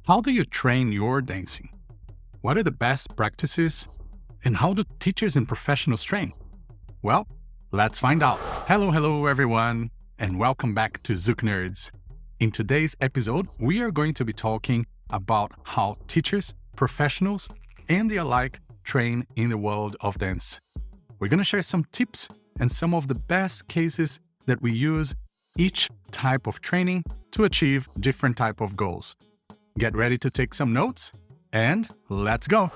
How do you train your dancing? What are the best practices? And how do teachers and professionals train? Well, let's find out. Hello everyone, and welcome back to ZoukNerds. In today's episode, we are going to be talking about how teachers, professionals, and the alike train in the world of dance. We're going to share some tips and some of the best cases that we use each type of training to achieve different type of goals. Get ready to take some notes, and let's go!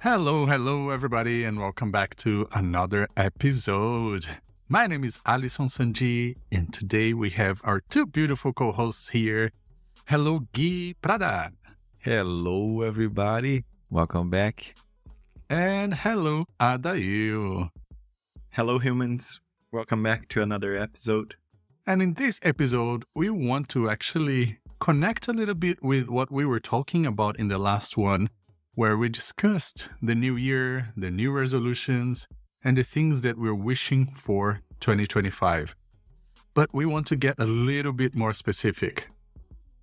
Hello everybody, and welcome back to another episode. My name is Alisson Sandi, and today we have our two beautiful co-hosts here. Hello, Gui Prada. Hello, everybody. Welcome back. And hello, Adayl. Hello, humans. Welcome back to another episode. And in this episode, we want to actually connect a little bit with what we were talking about in the last one, where we discussed the new year, the new resolutions, and the things that we're wishing for 2025. But we want to get a little bit more specific.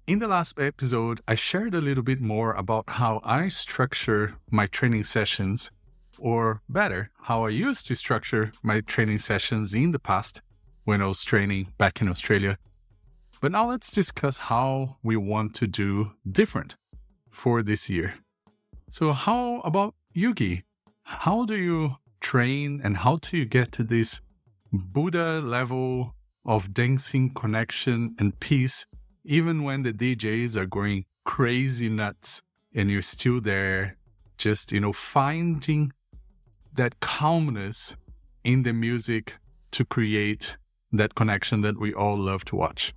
In the last episode, I shared a little bit more about how I structure my training sessions, or better, how I used to structure my training sessions in the past when I was training back in Australia. But now let's discuss how we want to do different for this year. So how about you, Gui? How do you train and how do you get to this Buddha level of dancing, connection, and peace, even when the DJs are going crazy nuts and you're still there, just, finding that calmness in the music to create that connection that we all love to watch?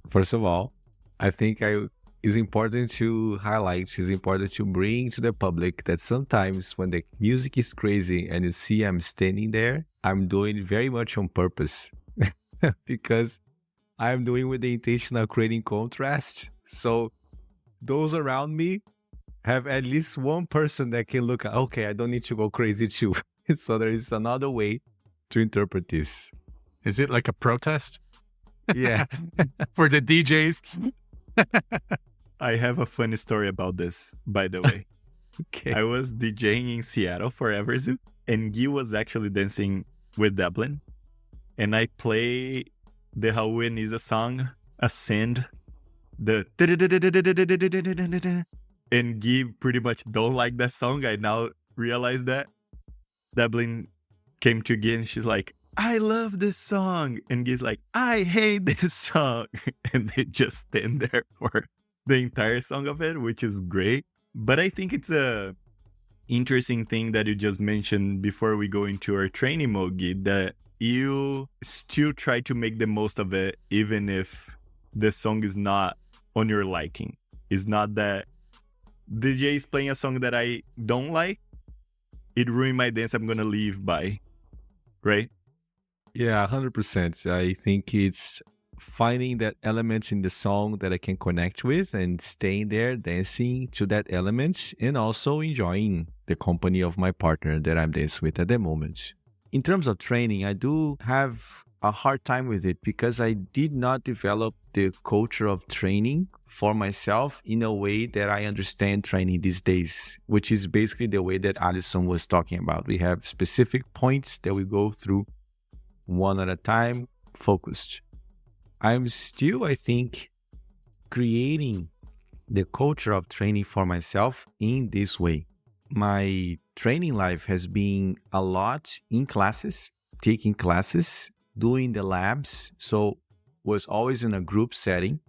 First of all, I think it's important to highlight, it's important to bring to the public that sometimes when the music is crazy and you see I'm standing there, I'm doing it very much on purpose because I'm doing with the intention of creating contrast. So those around me have at least one person that can look at, okay, I don't need to go crazy too. So there is another way to interpret this. Is it like a protest? Yeah. For the DJs? I have a funny story about this, by the way. Okay. I was DJing in Seattle for Everzouk, and Gui was actually dancing with Deblin. And I play the Raul and Isa song, Ascend, the and Gui pretty much don't like that song. I now realize that. Deblin came to Gui and she's like, I love this song. And Gui's like, I hate this song. And they just stand there for the entire song of it, which is great. But I think it's a interesting thing that you just mentioned before we go into our training mode, Gui, that you still try to make the most of it, even if the song is not on your liking. It's not that DJ is playing a song that I don't like, it ruined my dance, I'm gonna leave by, right? Yeah, 100%. I think it's finding that element in the song that I can connect with and staying there, dancing to that element, and also enjoying the company of my partner that I'm dancing with at the moment. In terms of training, I do have a hard time with it because I did not develop the culture of training for myself in a way that I understand training these days, which is basically the way that Alisson was talking about. We have specific points that we go through one at a time, focused. I'm still, I think, creating the culture of training for myself in this way. My training life has been a lot in classes, taking classes, doing the labs, so was always in a group setting.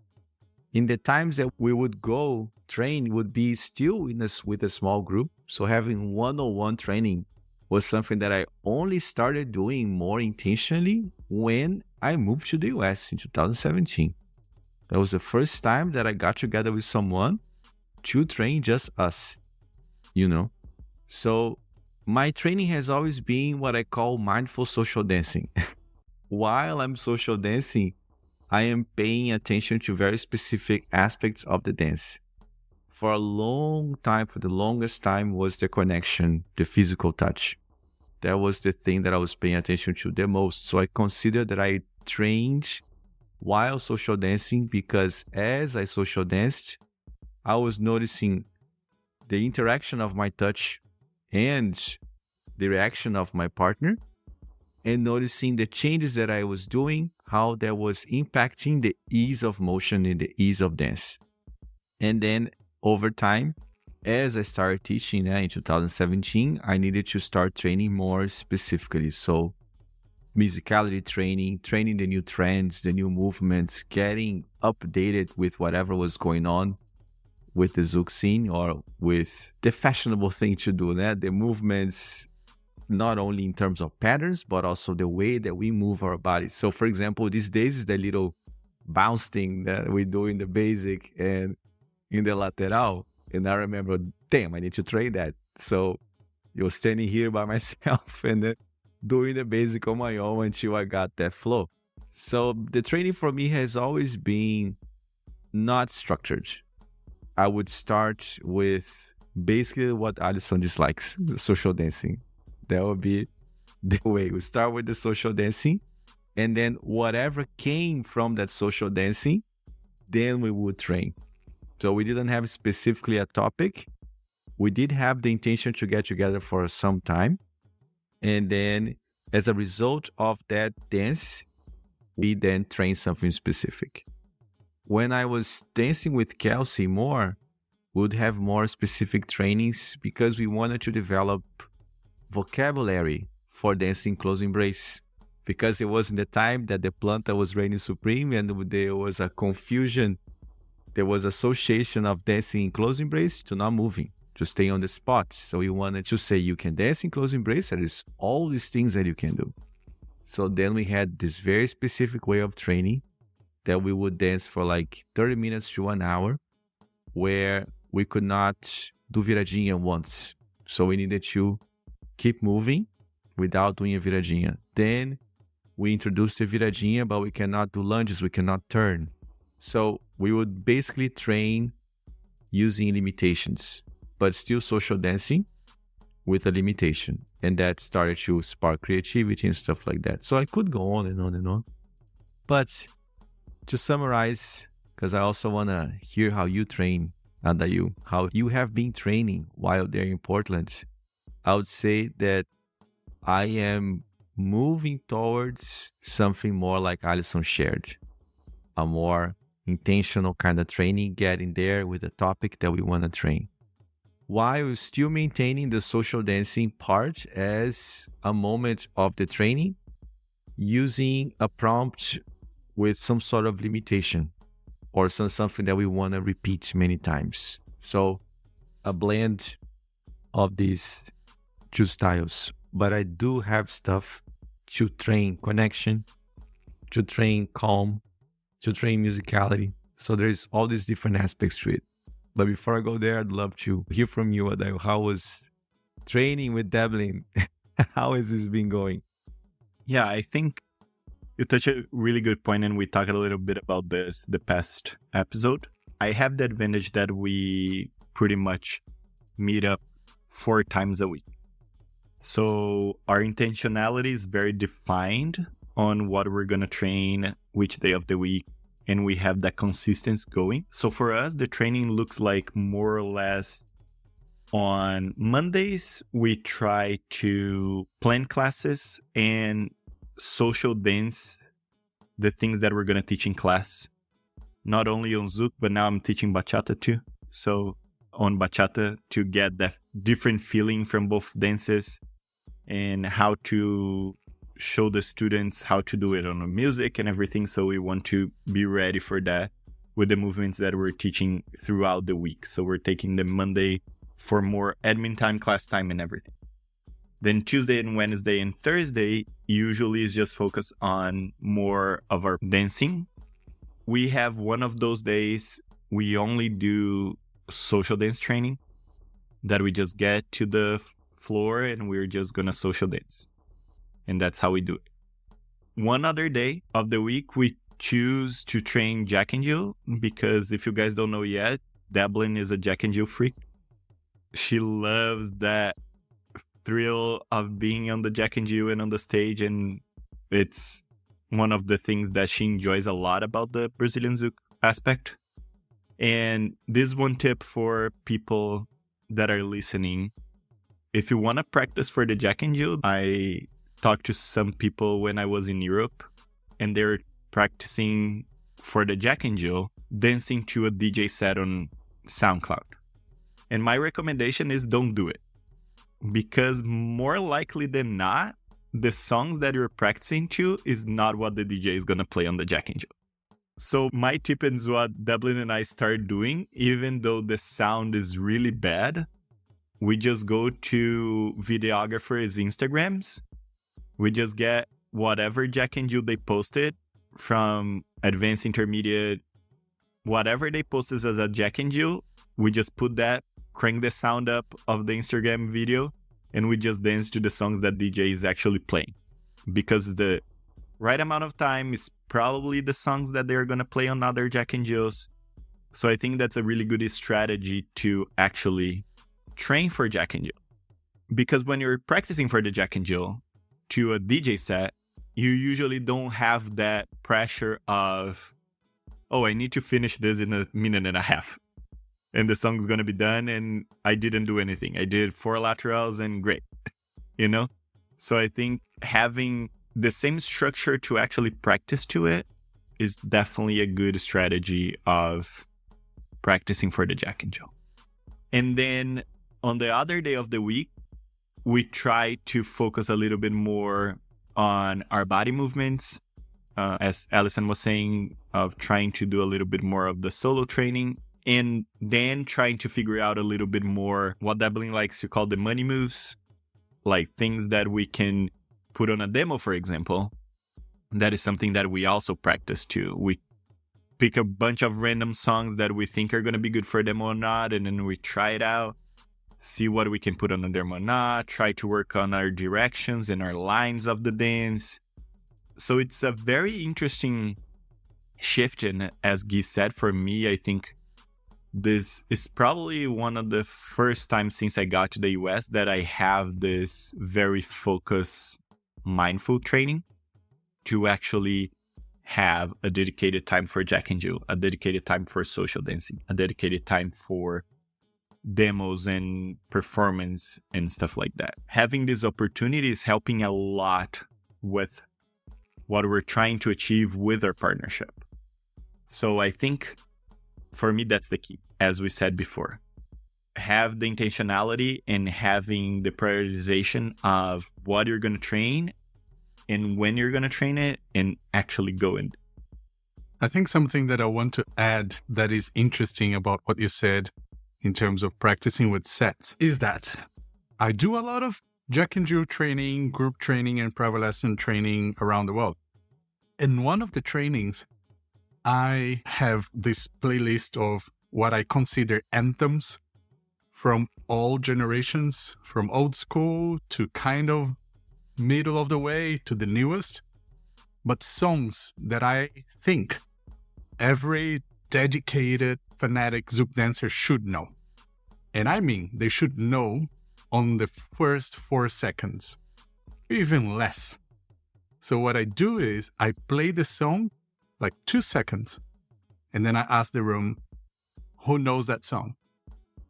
In the times that we would go train would be still with a small group, so having one-on-one training was something that I only started doing more intentionally when I moved to the US in 2017. That was the first time that I got together with someone to train just us, So my training has always been what I call mindful social dancing. While I'm social dancing, I am paying attention to very specific aspects of the dance. For a long time, for the longest time, was the connection, the physical touch. That was the thing that I was paying attention to the most. So I consider that I trained while social dancing, because as I social danced, I was noticing the interaction of my touch and the reaction of my partner, and noticing the changes that I was doing, how that was impacting the ease of motion and the ease of dance. And then over time, as I started teaching in 2017, I needed to start training more specifically. So musicality training the new trends, the new movements, getting updated with whatever was going on with the Zouk scene or with the fashionable thing to do, the movements, not only in terms of patterns, but also the way that we move our bodies. So for example, these days is the little bounce thing that we do in the basic and in the lateral. And I remember, damn, I need to train that. So you're standing here by myself and doing the basic on my own until I got that flow. So the training for me has always been not structured. I would start with basically what Alisson dislikes, social dancing. That would be the way. We start with the social dancing, and then whatever came from that social dancing, then we would train. So we didn't have specifically a topic. We did have the intention to get together for some time. And then as a result of that dance, we then train something specific. When I was dancing with Kelsey more, we would have more specific trainings because we wanted to develop vocabulary for dancing close embrace. Because it was in the time that the planta was reigning supreme and there was a confusion. There was association of dancing in close embrace to not moving, to stay on the spot. So we wanted to say you can dance in close embrace. There is all these things that you can do. So then we had this very specific way of training that we would dance for like 30 minutes to 1 hour, where we could not do viradinha once. So we needed to keep moving without doing a viradinha. Then we introduced the viradinha, but we cannot do lunges, we cannot turn. So we would basically train using limitations, but still social dancing with a limitation. And that started to spark creativity and stuff like that. So I could go on and on and on. But to summarize, because I also want to hear how you train, Adayl, how you have been training while there in Portland, I would say that I am moving towards something more like Alisson shared, a more intentional kind of training, getting there with a topic that we want to train, while still maintaining the social dancing part as a moment of the training, using a prompt with some sort of limitation or something that we want to repeat many times. So a blend of these two styles. But I do have stuff to train connection, to train calm, to train musicality. So there's all these different aspects to it. But before I go there, I'd love to hear from you, Adayl. How was training with Deblin? How has this been going? Yeah, I think you touched a really good point, and we talked a little bit about this the past episode. I have the advantage that we pretty much meet up 4 times a week. So our intentionality is very defined on what we're going to train, which day of the week, and we have that consistency going. So for us, the training looks like more or less on Mondays, we try to plan classes and social dance the things that we're going to teach in class. Not only on Zouk, but now I'm teaching bachata too. So on bachata to get that different feeling from both dances and how to show the students how to do it on the music and everything. So we want to be ready for that with the movements that we're teaching throughout the week. So we're taking the Monday for more admin time, class time, and everything. Then Tuesday and Wednesday and Thursday usually is just focused on more of our dancing. We have one of those days we only do social dance training, that we just get to the floor and we're just gonna social dance. And that's how we do it. One other day of the week, we choose to train Jack and Jill, because if you guys don't know yet, Deblin is a Jack and Jill freak. She loves that thrill of being on the Jack and Jill and on the stage, and it's one of the things that she enjoys a lot about the Brazilian Zouk aspect. And this one tip for people that are listening: if you want to practice for the Jack and Jill, I talked to some people when I was in Europe, and they're practicing for the Jack and Jill, dancing to a DJ set on SoundCloud. And my recommendation is don't do it. Because more likely than not, the songs that you're practicing to is not what the DJ is going to play on the Jack and Jill. So my tip is what Deblin and I started doing, even though the sound is really bad. We just go to videographers' Instagrams. We just get whatever Jack and Jill they posted from advanced, intermediate, whatever they posted as a Jack and Jill. We just put that, crank the sound up of the Instagram video, and we just dance to the songs that DJ is actually playing. Because the right amount of time is probably the songs that they're going to play on other Jack and Jills. So I think that's a really good strategy to actually train for Jack and Jill. Because when you're practicing for the Jack and Jill to a DJ set, you usually don't have that pressure of, oh, I need to finish this in a minute and a half. And the song's going to be done and I didn't do anything. I did 4 laterals and great, you know? So I think having the same structure to actually practice to it is definitely a good strategy of practicing for the Jack and Jill. And then on the other day of the week, we try to focus a little bit more on our body movements. As Alisson was saying, of trying to do a little bit more of the solo training, and then trying to figure out a little bit more what Deblin likes to call the money moves, like things that we can put on a demo, for example. That is something that we also practice too. We pick a bunch of random songs that we think are going to be good for a demo or not, and then we try it out, see what we can put on a demo or not, try to work on our directions and our lines of the dance. So it's a very interesting shift, and as Gui said, for me, I think this is probably one of the first times since I got to the US that I have this very focused, mindful training to actually have a dedicated time for Jack and Jill, a dedicated time for social dancing, a dedicated time for demos and performance and stuff like that. Having this opportunity is helping a lot with what we're trying to achieve with our partnership. So I think for me, that's the key. As we said before, have the intentionality and having the prioritization of what you're going to train and when you're going to train it, and actually go in. I think something that I want to add that is interesting about what you said in terms of practicing with sets is that I do a lot of Jack and Jill training, group training, and private lesson training around the world. In one of the trainings, I have this playlist of what I consider anthems from all generations, from old school to kind of middle of the way to the newest, but songs that I think every dedicated, fanatic Zouk dancer should know. And I mean, they should know on the first 4 seconds, even less. So what I do is I play the song like 2 seconds, and then I ask the room, who knows that song?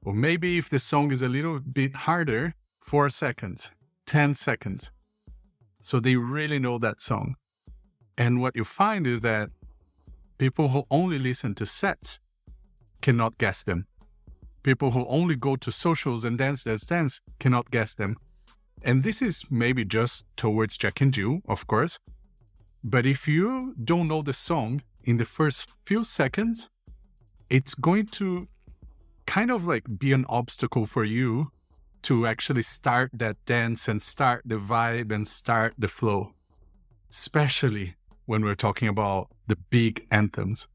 Or maybe if the song is a little bit harder, 4 seconds, 10 seconds. So they really know that song. And what you find is that people who only listen to sets cannot guess them. People who only go to socials and dance cannot guess them. And this is maybe just towards Jack and Jill, of course. But if you don't know the song in the first few seconds, it's going to kind of like be an obstacle for you to actually start that dance and start the vibe and start the flow. Especially when we're talking about the big anthems.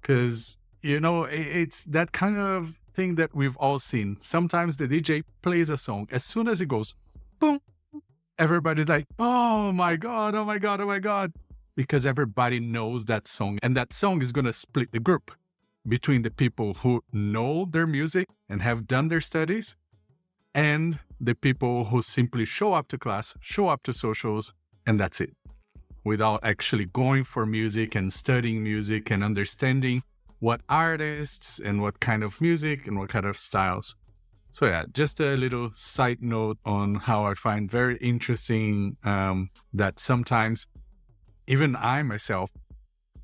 Because, you know, it's that kind of thing that we've all seen. Sometimes the DJ plays a song. As soon as it goes, boom, everybody's like, oh my God, oh my God, oh my God. Because everybody knows that song. And that song is going to split the group between the people who know their music and have done their studies and the people who simply show up to class, show up to socials, and that's it, without actually going for music and studying music and understanding what artists and what kind of music and what kind of styles. So yeah, just a little side note on how I find very interesting that sometimes even I myself,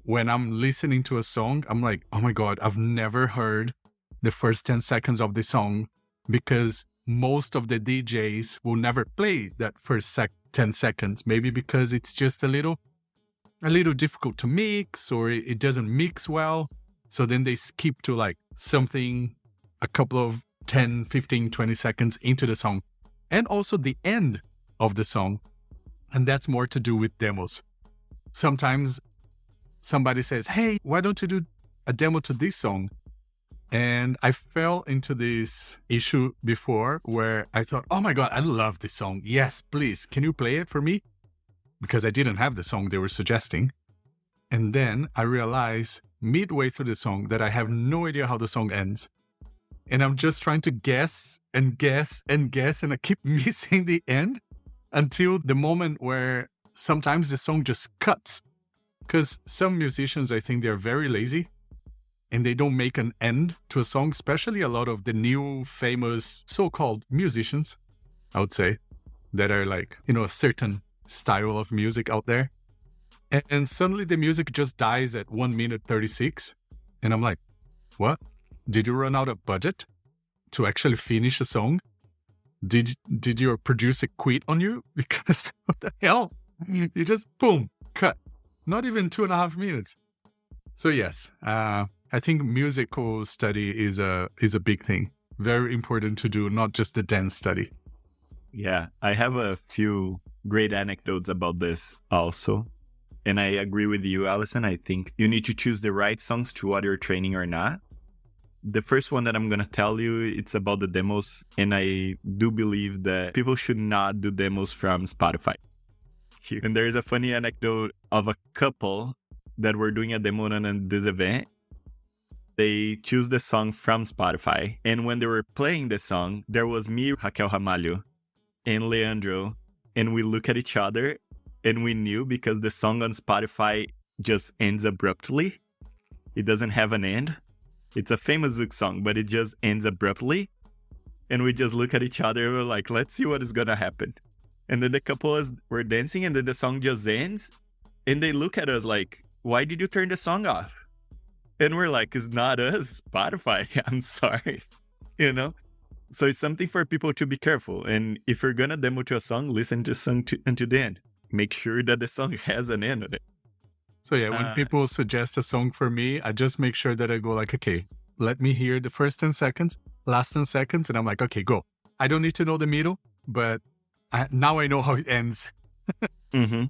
when I'm listening to a song, I'm like, oh my God, I've never heard the first 10 seconds of the song, because most of the DJs will never play that first 10 seconds, maybe because it's just a little difficult to mix, or it doesn't mix well. So then they skip to like something a couple of 10, 15, 20 seconds into the song, and also the end of the song. And that's more to do with demos. Sometimes somebody says, hey, why don't you do a demo to this song? And I fell into this issue before where I thought, oh my God, I love this song. Yes, please, can you play it for me? Because I didn't have the song they were suggesting. And then I realized midway through the song that I have no idea how the song ends. And I'm just trying to guess and guess and guess, and I keep missing the end until the moment where sometimes the song just cuts. Because some musicians, I think they're very lazy and they don't make an end to a song, especially a lot of the new famous so-called musicians, I would say, that are like, a certain style of music out there. And suddenly the music just dies at 1 minute 36. And I'm like, what? Did you run out of budget to actually finish a song? Did your producer quit on you? Because what the hell? You just, boom, cut. Not even 2.5 minutes. So yes, I think musical study is a big thing. Very important to do, not just the dance study. Yeah, I have a few great anecdotes about this also. And I agree with you, Alisson. I think you need to choose the right songs to what you're training or not. The first one that I'm going to tell you, it's about the demos. And I do believe that people should not do demos from Spotify. And there's a funny anecdote of a couple that were doing a demo on this event. They choose the song from Spotify. And when they were playing the song, there was me, Raquel Ramalho, and Leandro. And we look at each other and we knew, because the song on Spotify just ends abruptly. It doesn't have an end. It's a famous Zouk song, but it just ends abruptly. And we just look at each other and we're like, let's see what is going to happen. And then the couple were dancing and then the song just ends. And they look at us like, why did you turn the song off? And we're like, it's not us, Spotify. I'm sorry. So it's something for people to be careful. And if you're going to demo to a song, listen to the song until the end. Make sure that the song has an end on it. So yeah, when people suggest a song for me, I just make sure that I go like, okay, let me hear the first 10 seconds, last 10 seconds. And I'm like, okay, go. I don't need to know the middle, but now I know how it ends. Mm-hmm.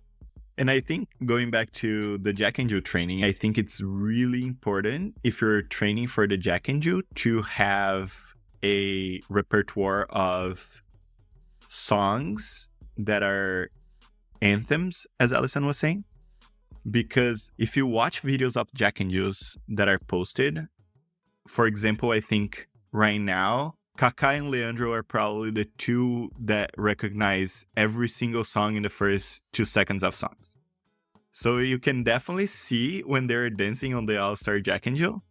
And I think going back to the Jack and Jill training, I think it's really important if you're training for the Jack and Jill to have a repertoire of songs that are anthems, as Alisson was saying. Because if you watch videos of Jack and Jills that are posted, for example, I think right now, Kaká and Leandro are probably the two that recognize every single song in the first 2 seconds of songs. So you can definitely see when they're dancing on the All-Star Jack and Jill,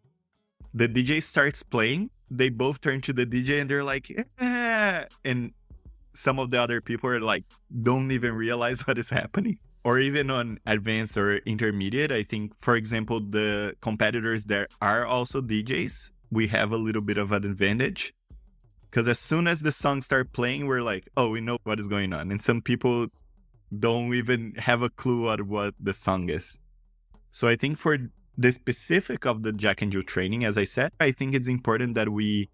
the DJ starts playing, they both turn to the DJ and they're like, eh. And some of the other people are like, don't even realize what is happening. Or even on advanced or intermediate, I think, for example, the competitors that are also DJs, we have a little bit of an advantage. Because as soon as the songs start playing, we're like, oh, we know what is going on. And some people don't even have a clue at what the song is. So I think for the specific of the Jack and Jill training, as I said, I think it's important that we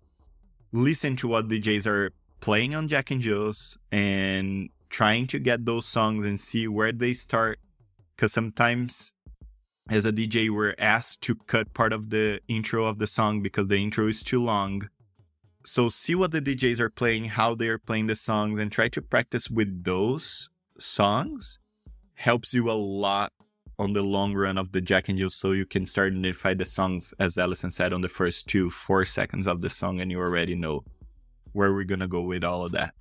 listen to what DJs are playing on Jack and Jill's and trying to get those songs and see where they start. Because sometimes as a DJ, we're asked to cut part of the intro of the song because the intro is too long. So see what the DJs are playing, how they're playing the songs, and try to practice with those songs. Helps you a lot on the long run of the Jack and Jill, so you can start to identify the songs, as Alisson said, on the first 2-4 seconds of the song, and you already know where we're going to go with all of that.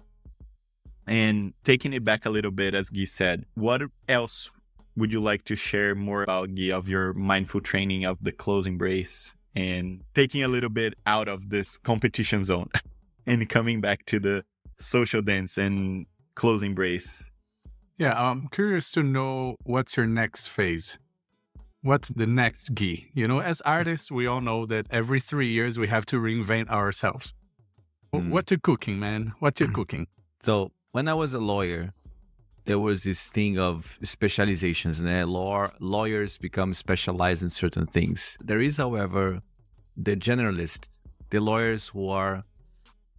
And taking it back a little bit, as Gui said, what else would you like to share more about, Gui, of your mindful training of the closing brace and taking a little bit out of this competition zone and coming back to the social dance and closing brace? Yeah, I'm curious to know what's your next phase. What's the next Gui? You know, as artists, we all know that every 3 years we have to reinvent ourselves. What you cooking, man? What you cooking? So when I was a lawyer, there was this thing of specializations, and lawyers become specialized in certain things. There is, however, the generalists, the lawyers who are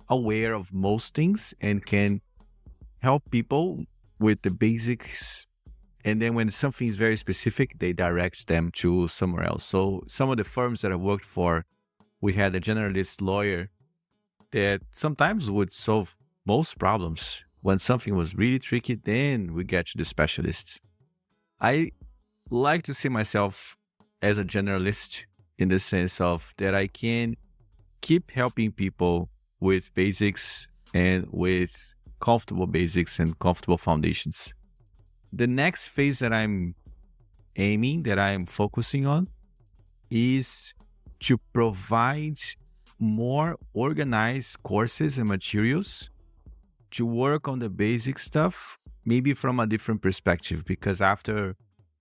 aware of most things and can help people with the basics. And then when something is very specific, they direct them to somewhere else. So some of the firms that I worked for, we had a generalist lawyer that sometimes would solve most problems. When something was really tricky, then we get to the specialists. I like to see myself as a generalist in the sense of that I can keep helping people with basics and with comfortable basics and comfortable foundations. The next phase that I'm focusing on is to provide more organized courses and materials to work on the basic stuff, maybe from a different perspective, because after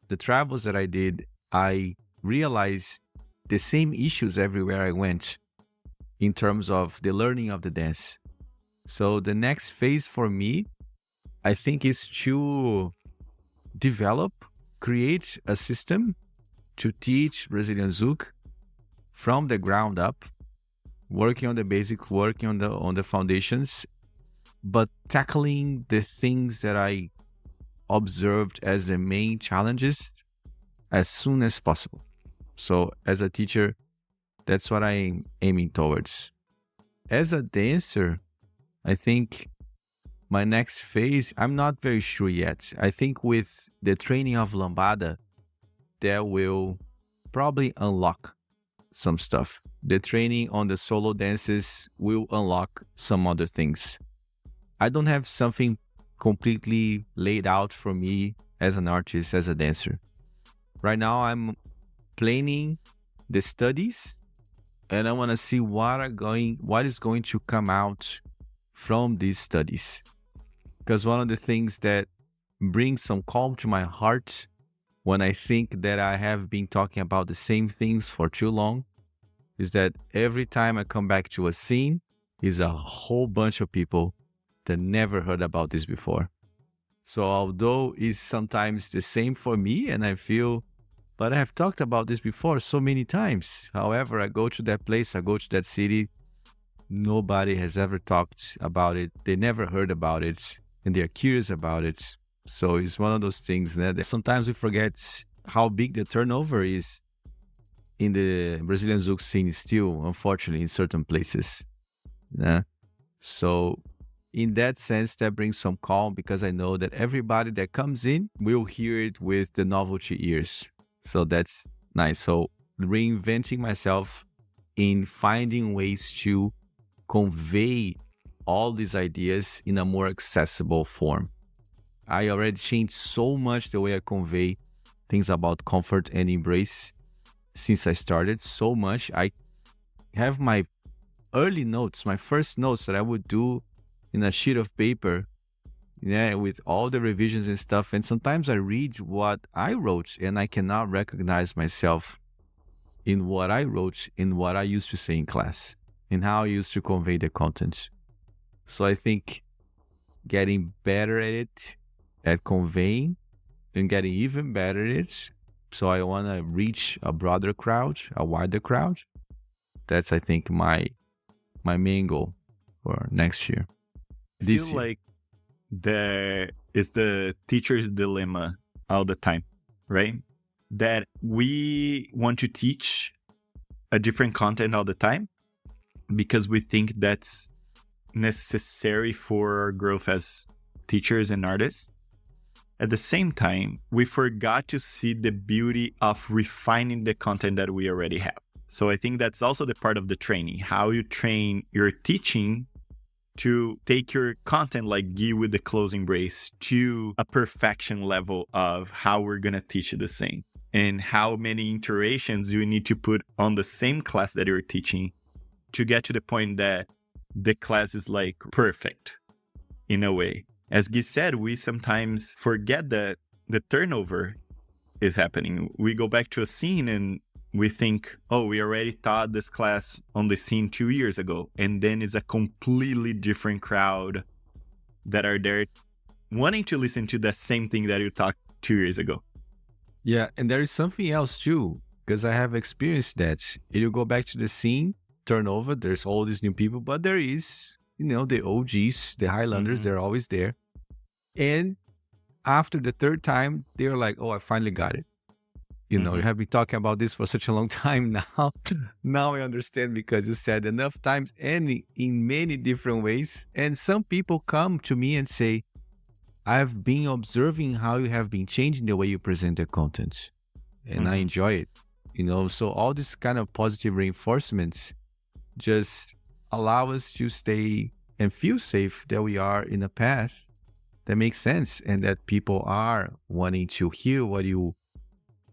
the travels that I did, I realized the same issues everywhere I went in terms of the learning of the dance. So the next phase for me, I think, is to create a system to teach Brazilian Zouk from the ground up, working on the basics, working on the foundations, but tackling the things that I observed as the main challenges as soon as possible. So as a teacher, that's what I'm aiming towards. As a dancer, I think my next phase, I'm not very sure yet. I think with the training of Lambada, that will probably unlock some stuff. The training on the solo dances will unlock some other things. I don't have something completely laid out for me as an artist, as a dancer. Right now, I'm planning the studies, and I want to see what is going to come out from these studies. Because one of the things that brings some calm to my heart when I think that I have been talking about the same things for too long is that every time I come back to a scene, is a whole bunch of people that never heard about this before. So although it's sometimes the same for me and I feel, but I have talked about this before so many times. However, I go to that place, I go to that city, nobody has ever talked about it. They never heard about it and they're curious about it. So it's one of those things that sometimes we forget how big the turnover is in the Brazilian Zouk scene still, unfortunately, in certain places. Yeah. So in that sense, that brings some calm because I know that everybody that comes in will hear it with the novelty ears. So that's nice. So reinventing myself in finding ways to convey all these ideas in a more accessible form. I already changed so much the way I convey things about comfort and embrace since I started so much. I have my early notes, my first notes that I would do in a sheet of paper, with all the revisions and stuff. And sometimes I read what I wrote and I cannot recognize myself in what I wrote, in what I used to say in class, and how I used to convey the content. So I think getting better at it, at conveying, and getting even better at it. So I want to reach a broader crowd, a wider crowd. That's, I think, my main goal for next year. I feel like there is the teacher's dilemma all the time, right? That we want to teach a different content all the time because we think that's necessary for our growth as teachers and artists. At the same time, we forgot to see the beauty of refining the content that we already have. So I think that's also the part of the training, how you train your teaching to take your content like Gui with the closing brace to a perfection level of how we're going to teach you the same. And how many iterations you need to put on the same class that you're teaching to get to the point that the class is like perfect in a way. As Gui said, we sometimes forget that the turnover is happening. We go back to a scene and we think, oh, we already taught this class on the scene 2 years ago. And then it's a completely different crowd that are there wanting to listen to the same thing that you taught 2 years ago. Yeah, and there is something else too, because I have experienced that. If you go back to the scene, turnover, there's all these new people, but there is, the OGs, the Highlanders, they're always there. And after the third time, they're like, oh, I finally got it. You have been talking about this for such a long time now. Now I understand because you said enough times and in many different ways. And some people come to me and say, I've been observing how you have been changing the way you present the content. And I enjoy it. So all these kind of positive reinforcements just allow us to stay and feel safe that we are in a path that makes sense and that people are wanting to hear what you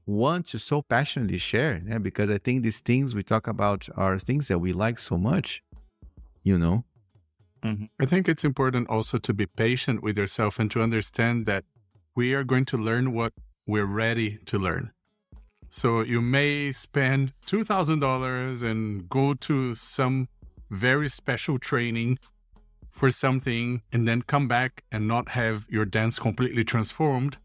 want to so passionately share, because I think these things we talk about are things that we like so much, I think it's important also to be patient with yourself and to understand that we are going to learn what we're ready to learn. So you may spend $2,000 and go to some very special training for something and then come back and not have your dance completely transformed.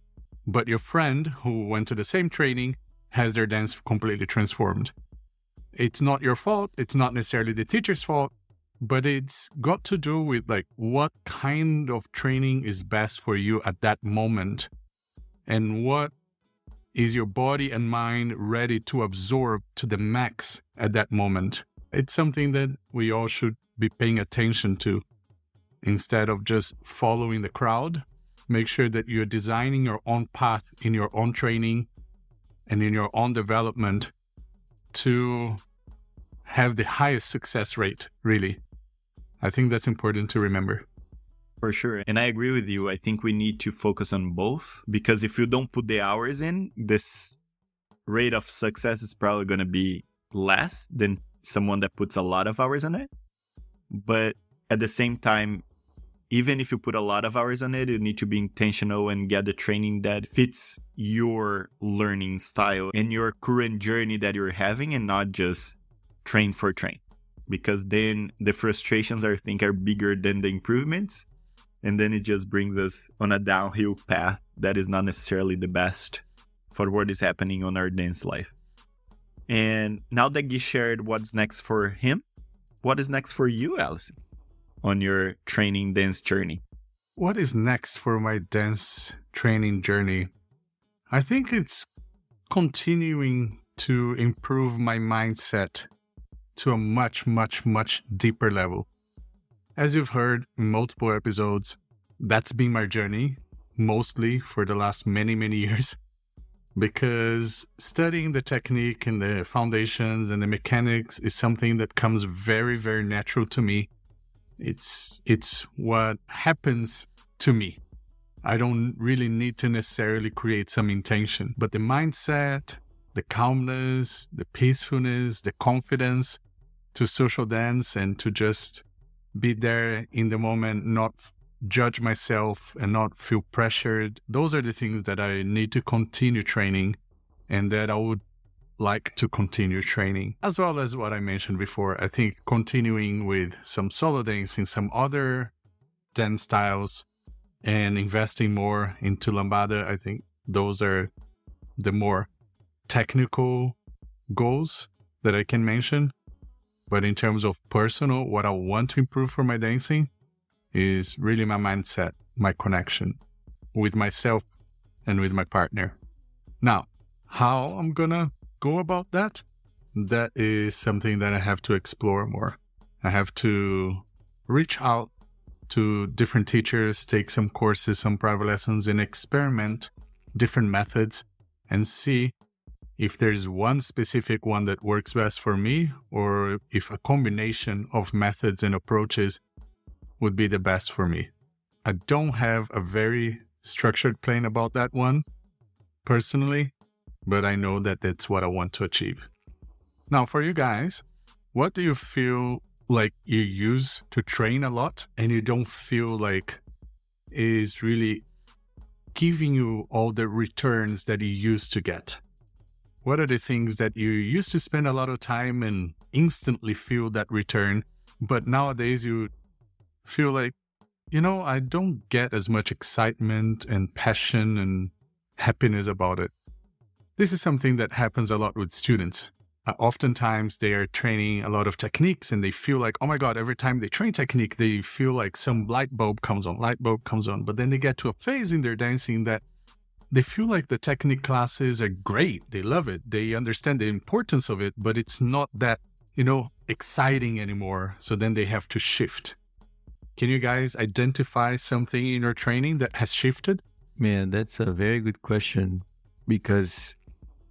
But your friend who went to the same training has their dance completely transformed. It's not your fault. It's not necessarily the teacher's fault, but it's got to do with like what kind of training is best for you at that moment and what is your body and mind ready to absorb to the max at that moment. It's something that we all should be paying attention to instead of just following the crowd. Make sure that you're designing your own path in your own training and in your own development to have the highest success rate, really. I think that's important to remember. For sure. And I agree with you. I think we need to focus on both because if you don't put the hours in, this rate of success is probably going to be less than someone that puts a lot of hours on it. But at the same time, even if you put a lot of hours on it, you need to be intentional and get the training that fits your learning style and your current journey that you're having and not just train for train. Because then the frustrations I think are bigger than the improvements. And then it just brings us on a downhill path that is not necessarily the best for what is happening on our dance life. And now that Gui shared what's next for him, what is next for you, Alisson, on your training dance journey? What is next for my dance training journey? I think it's continuing to improve my mindset to a much, much, much deeper level. As you've heard in multiple episodes, that's been my journey, mostly for the last many, many years. Because studying the technique and the foundations and the mechanics is something that comes very, very natural to me. It's what happens to me. I don't really need to necessarily create some intention, but the mindset, the calmness, the peacefulness, the confidence to social dance and to just be there in the moment, not judge myself and not feel pressured. Those are the things that I need to continue training and that I would like to continue training, as well as what I mentioned before. I think continuing with some solo dancing, some other dance styles, and investing more into lambada. I think those are the more technical goals that I can mention. But in terms of personal, what I want to improve for my dancing is really my mindset, my connection with myself and with my partner. Now, how I'm gonna go about that? That is something that I have to explore more. I have to reach out to different teachers, take some courses, some private lessons, and experiment different methods and see if there's one specific one that works best for me or if a combination of methods and approaches would be the best for me. I don't have a very structured plan about that one personally, but I know that that's what I want to achieve. Now, for you guys, what do you feel like you use to train a lot and you don't feel like is really giving you all the returns that you used to get? What are the things that you used to spend a lot of time and instantly feel that return, but nowadays you feel like, I don't get as much excitement and passion and happiness about it? This is something that happens a lot with students. Oftentimes they are training a lot of techniques and they feel like, oh my God, every time they train technique, they feel like some light bulb comes on. But then they get to a phase in their dancing that they feel like the technique classes are great. They love it. They understand the importance of it, but it's not that, exciting anymore. So then they have to shift. Can you guys identify something in your training that has shifted? Man, that's a very good question, because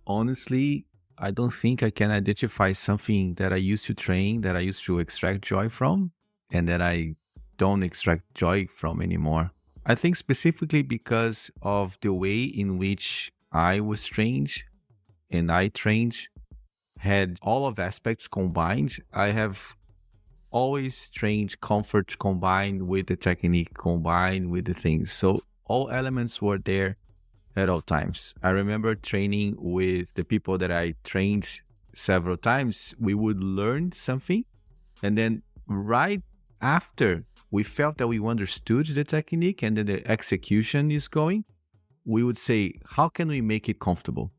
honestly, I don't think I can identify something that I used to train, that I used to extract joy from, and that I don't extract joy from anymore. I think specifically because of the way in which I was trained and I trained had all of aspects combined. I have always trained comfort combined with the technique, combined with the things. So all elements were there at all times. I remember training with the people that I trained several times. We would learn something, and then right after we felt that we understood the technique and then the execution is going, we would say, how can we make it comfortable?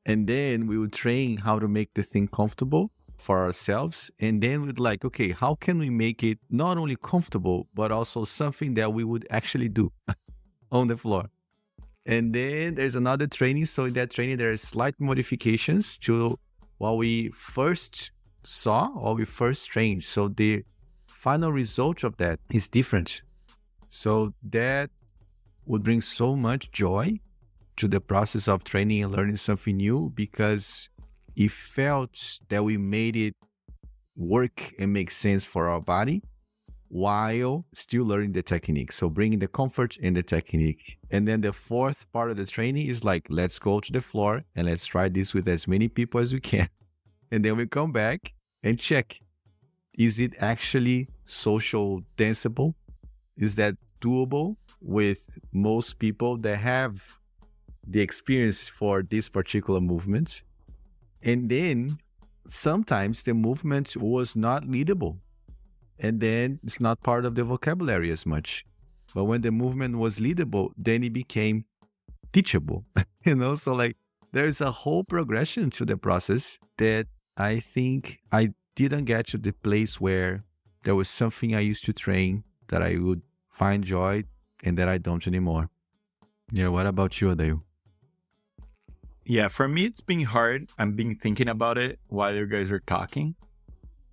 And then we would train how to make the thing comfortable for ourselves. And then we'd like, okay, how can we make it not only comfortable, but also something that we would actually do on the floor? And then there's another training. So in that training, there are slight modifications to what we first saw or we first trained. So the final result of that is different. So that would bring so much joy to the process of training and learning something new, because it felt that we made it work and make sense for our body while still learning the technique. So bringing the comfort in the technique. And then the fourth part of the training is like, let's go to the floor and let's try this with as many people as we can. And then we come back and check. Is it actually social danceable? Is that doable with most people that have the experience for this particular movement? And then sometimes the movement was not leadable. And then it's not part of the vocabulary as much. But when the movement was leadable, then it became teachable. So like there's a whole progression to the process that I think I didn't get to the place where there was something I used to train that I would find joy and that I don't anymore. Yeah, what about you, Adayl? Yeah, for me, it's been hard. I've been thinking about it while you guys are talking.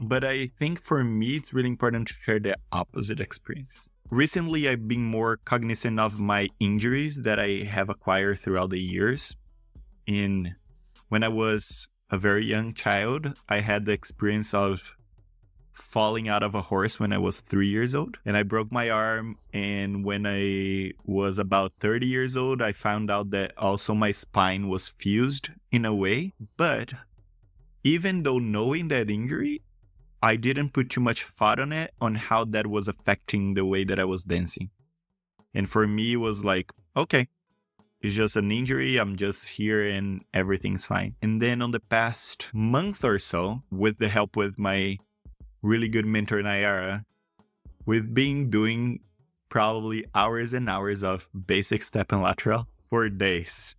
But I think for me, it's really important to share the opposite experience. Recently, I've been more cognizant of my injuries that I have acquired throughout the years. When I was a very young child, I had the experience of falling out of a horse when I was 3 years old, and I broke my arm. And when I was about 30 years old, I found out that also my spine was fused in a way. But even though knowing that injury, I didn't put too much thought on it, on how that was affecting the way that I was dancing. And for me, it was like, okay, it's just an injury. I'm just here and everything's fine. And then on the past month or so, with the help with my really good mentor, Nayara, we've been doing probably hours and hours of basic step and lateral for days.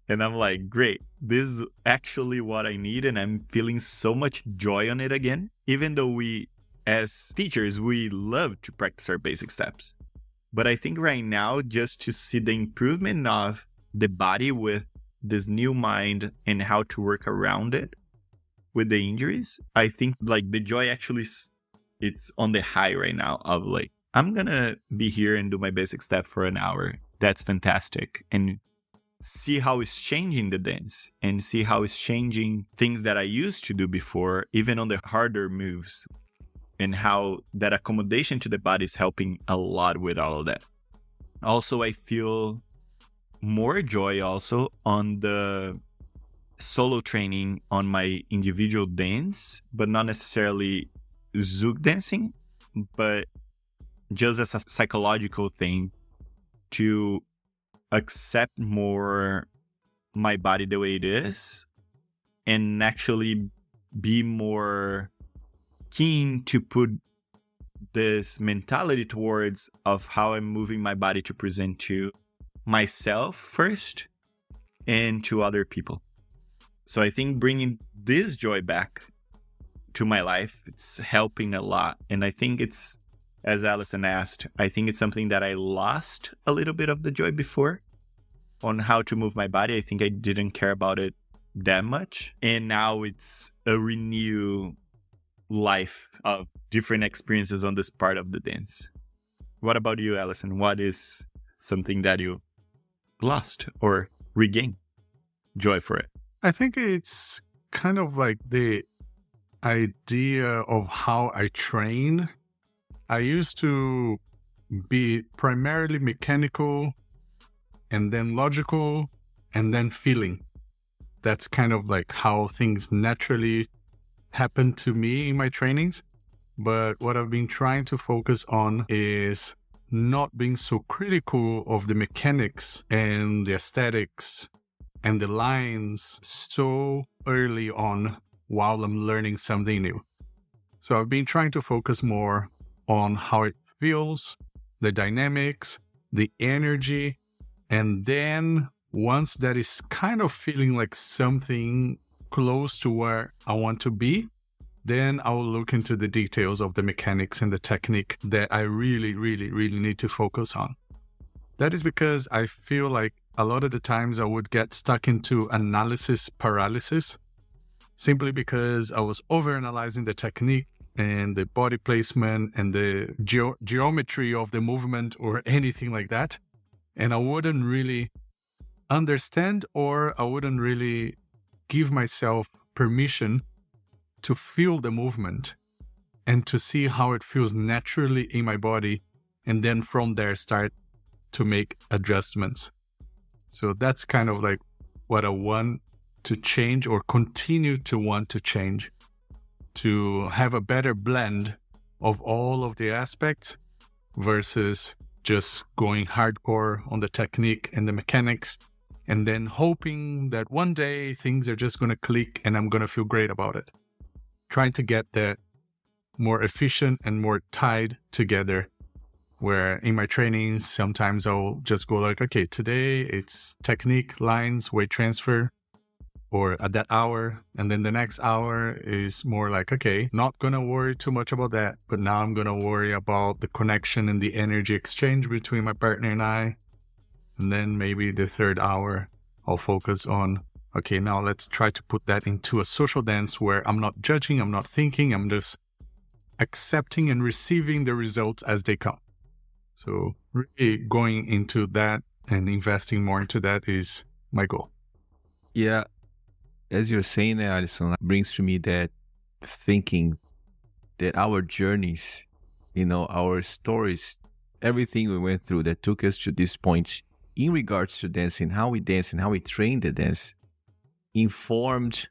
And I'm like, great, this is actually what I need. And I'm feeling so much joy on it again. Even though we, as teachers, we love to practice our basic steps. But I think right now, just to see the improvement of the body with this new mind and how to work around it with the injuries, I think like the joy actually, it's on the high right now of like, I'm going to be here and do my basic step for an hour. That's fantastic. And see how it's changing the dance and see how it's changing things that I used to do before, even on the harder moves. and how that accommodation to the body is helping a lot with all of that. Also, I feel more joy also on the solo training on my individual dance, but not necessarily Zouk dancing, but just as a psychological thing to accept more my body the way it is and actually be more keen to put this mentality towards of how I'm moving my body to present to myself first and to other people. So I think bringing this joy back to my life, it's helping a lot. And I think it's, as Alisson asked, I think it's something that I lost a little bit of the joy before on how to move my body. I think I didn't care about it that much. And now it's a renewed life of different experiences on this part of the dance. What about you, Alisson? What is something that you lost or regained joy for it? I think it's kind of like the idea of how I train. I used to be primarily mechanical and then logical and then feeling. That's kind of like how things naturally happen to me in my trainings. But what I've been trying to focus on is not being so critical of the mechanics and the aesthetics and the lines so early on while I'm learning something new. So I've been trying to focus more on how it feels, the dynamics, the energy, and then once that is kind of feeling like something close to where I want to be, then I will look into the details of the mechanics and the technique that I really, really, really need to focus on. That is because I feel like a lot of the times I would get stuck into analysis paralysis simply because I was overanalyzing the technique and the body placement and the geometry of the movement or anything like that. And I wouldn't really understand, or I wouldn't really give myself permission to feel the movement and to see how it feels naturally in my body, and then from there start to make adjustments. So that's kind of like what I want to change or continue to want to change, to have a better blend of all of the aspects versus just going hardcore on the technique and the mechanics and then hoping that one day things are just going to click and I'm going to feel great about it. Trying to get that more efficient and more tied together, where in my trainings, sometimes I'll just go like, okay, today it's technique, lines, weight transfer, or at that hour. And then the next hour is more like, okay, not going to worry too much about that, but now I'm going to worry about the connection and the energy exchange between my partner and I. And then maybe the third hour, I'll focus on, okay, now let's try to put that into a social dance where I'm not judging, I'm not thinking, I'm just accepting and receiving the results as they come. So really going into that and investing more into that is my goal. Yeah, as you're saying that, Alisson, brings to me that thinking that our journeys, our stories, everything we went through that took us to this point in regards to dancing, how we dance and how we train the dance, informed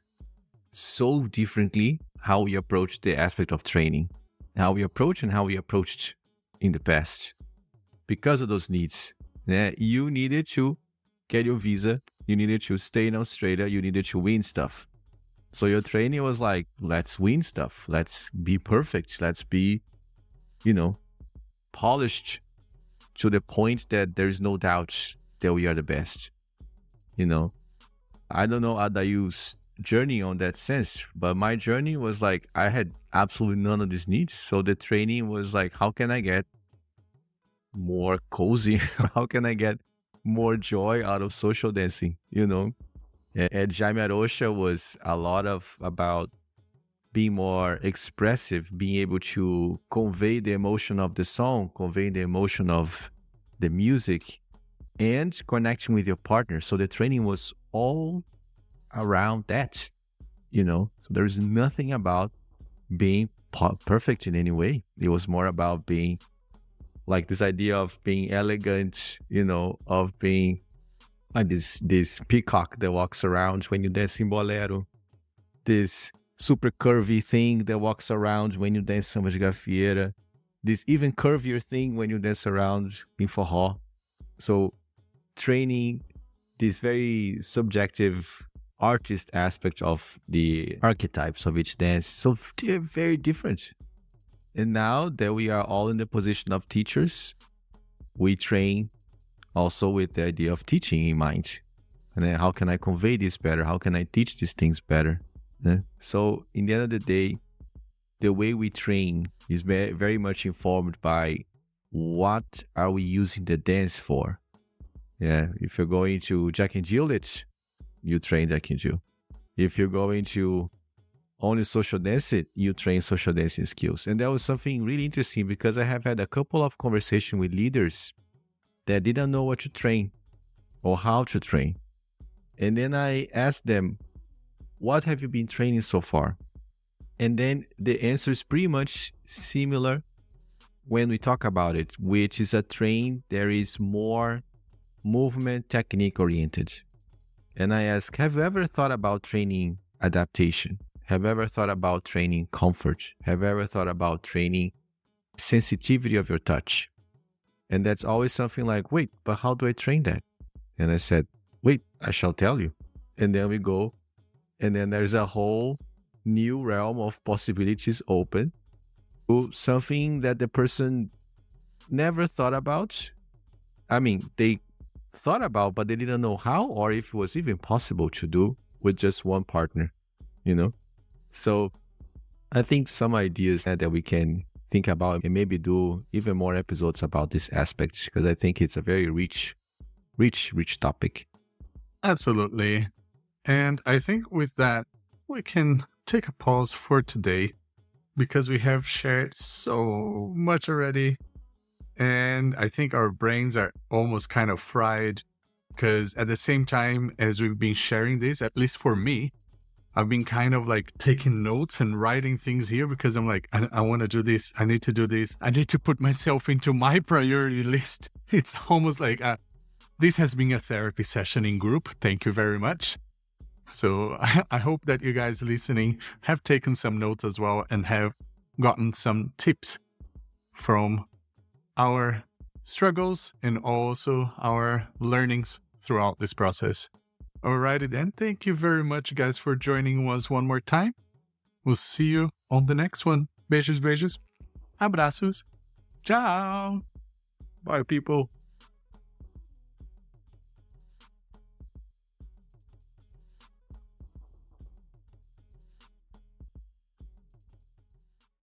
so differently how we approach the aspect of training, how we approach and how we approached in the past. Because of those needs, you needed to get your visa, you needed to stay in Australia, you needed to win stuff. So your training was like, let's win stuff, let's be perfect, let's be, polished to the point that there is no doubt that we are the best. I don't know Adayl's journey on that sense, but my journey was like, I had absolutely none of these needs. So the training was like, how can I get more cozy? How can I get more joy out of social dancing? And Jaime Arocha was a lot about being more expressive, being able to convey the emotion of the song, convey the emotion of the music, and connecting with your partner. So the training was all around that, So there's nothing about being perfect in any way. It was more about being like this idea of being elegant, of being like this peacock that walks around when you dance in bolero, this super curvy thing that walks around when you dance samba de gafieira, this even curvier thing when you dance around in forró. So training this very subjective artist aspect of the archetypes of each dance. So they're very different. And now that we are all in the position of teachers, we train also with the idea of teaching in mind. And then how can I convey this better? How can I teach these things better? So in the end of the day, the way we train is very much informed by what are we using the dance for. Yeah, if you're going to Jack and Jill it, you train Jack and Jill. If you're going to only social dance it, you train social dancing skills. And that was something really interesting because I have had a couple of conversations with leaders that didn't know what to train or how to train. And then I asked them, what have you been training so far? And then the answer is pretty much similar when we talk about it, which is a train that is more movement technique oriented. And I ask, have you ever thought about training adaptation? Have you ever thought about training comfort? Have you ever thought about training sensitivity of your touch? And that's always something like, wait, but how do I train that? And I said, wait, I shall tell you. And then we go, and then there's a whole new realm of possibilities open to something that the person never thought about. I mean, they thought about, but they didn't know how or if it was even possible to do with just one partner, So I think some ideas that we can think about and maybe do even more episodes about this aspect, because I think it's a very rich topic. Absolutely. And I think with that, we can take a pause for today because we have shared so much already. And I think our brains are almost kind of fried because at the same time as we've been sharing this, at least for me, I've been kind of like taking notes and writing things here because I'm like, I want to do this. I need to do this. I need to put myself into my priority list. It's almost like this has been a therapy session in group. Thank you very much. So I hope that you guys listening have taken some notes as well and have gotten some tips from our struggles and also our learnings throughout this process. Alrighty then, thank you very much guys for joining us one more time. We'll see you on the next one. Beijos, beijos. Abraços. Ciao. Bye, people.